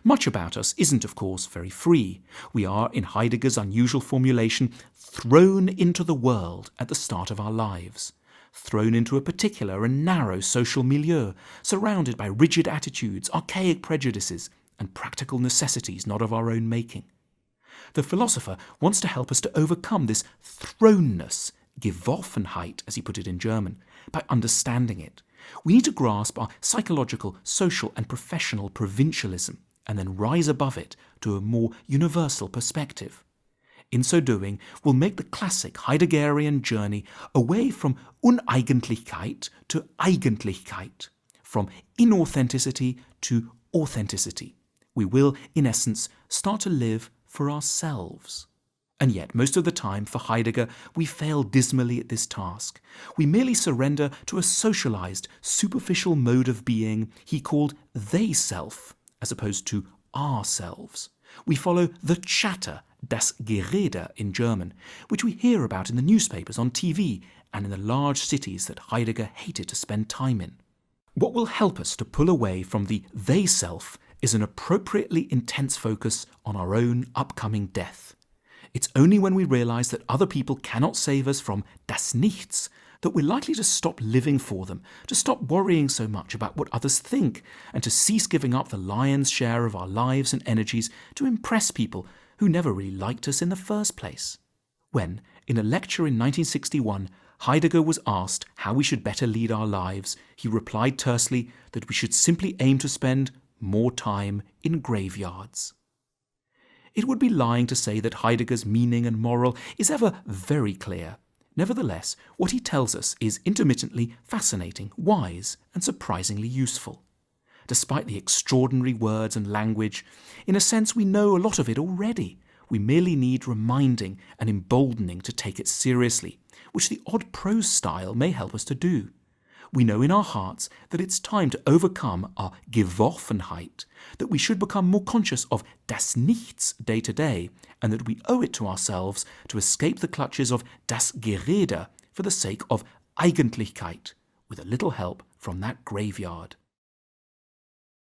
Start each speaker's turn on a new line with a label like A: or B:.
A: Much about us isn't, of course, very free. We are, in Heidegger's unusual formulation, thrown into the world at the start of our lives, thrown into a particular and narrow social milieu, surrounded by rigid attitudes, archaic prejudices, and practical necessities not of our own making. The philosopher wants to help us to overcome this thrownness, Geworfenheit, as he put it in German, by understanding it. We need to grasp our psychological, social, and professional provincialism, and then rise above it to a more universal perspective. In so doing, we'll make the classic Heideggerian journey away from Uneigentlichkeit to Eigentlichkeit, from inauthenticity to authenticity. We will, in essence, start to live for ourselves. And yet, most of the time, for Heidegger, we fail dismally at this task. We merely surrender to a socialized, superficial mode of being he called they-self, as opposed to ourselves. We follow the chatter, das Gerede in German, which we hear about in the newspapers, on TV, and in the large cities that Heidegger hated to spend time in. What will help us to pull away from the they-self is an appropriately intense focus on our own upcoming death. It's only when we realize that other people cannot save us from das Nichts that we're likely to stop living for them, to stop worrying so much about what others think, and to cease giving up the lion's share of our lives and energies to impress people who never really liked us in the first place. When, in a lecture in 1961, Heidegger was asked how we should better lead our lives, he replied tersely that we should simply aim to spend more time in graveyards. It would be lying to say that Heidegger's meaning and moral is ever very clear. Nevertheless, what he tells us is intermittently fascinating, wise, and surprisingly useful. Despite the extraordinary words and language, in a sense we know a lot of it already. We merely need reminding and emboldening to take it seriously, which the odd prose style may help us to do. We know in our hearts that it's time to overcome our Geworfenheit, that we should become more conscious of das Nichts day to day, and that we owe it to ourselves to escape the clutches of das Gerede for the sake of Eigentlichkeit, with a little help from that graveyard.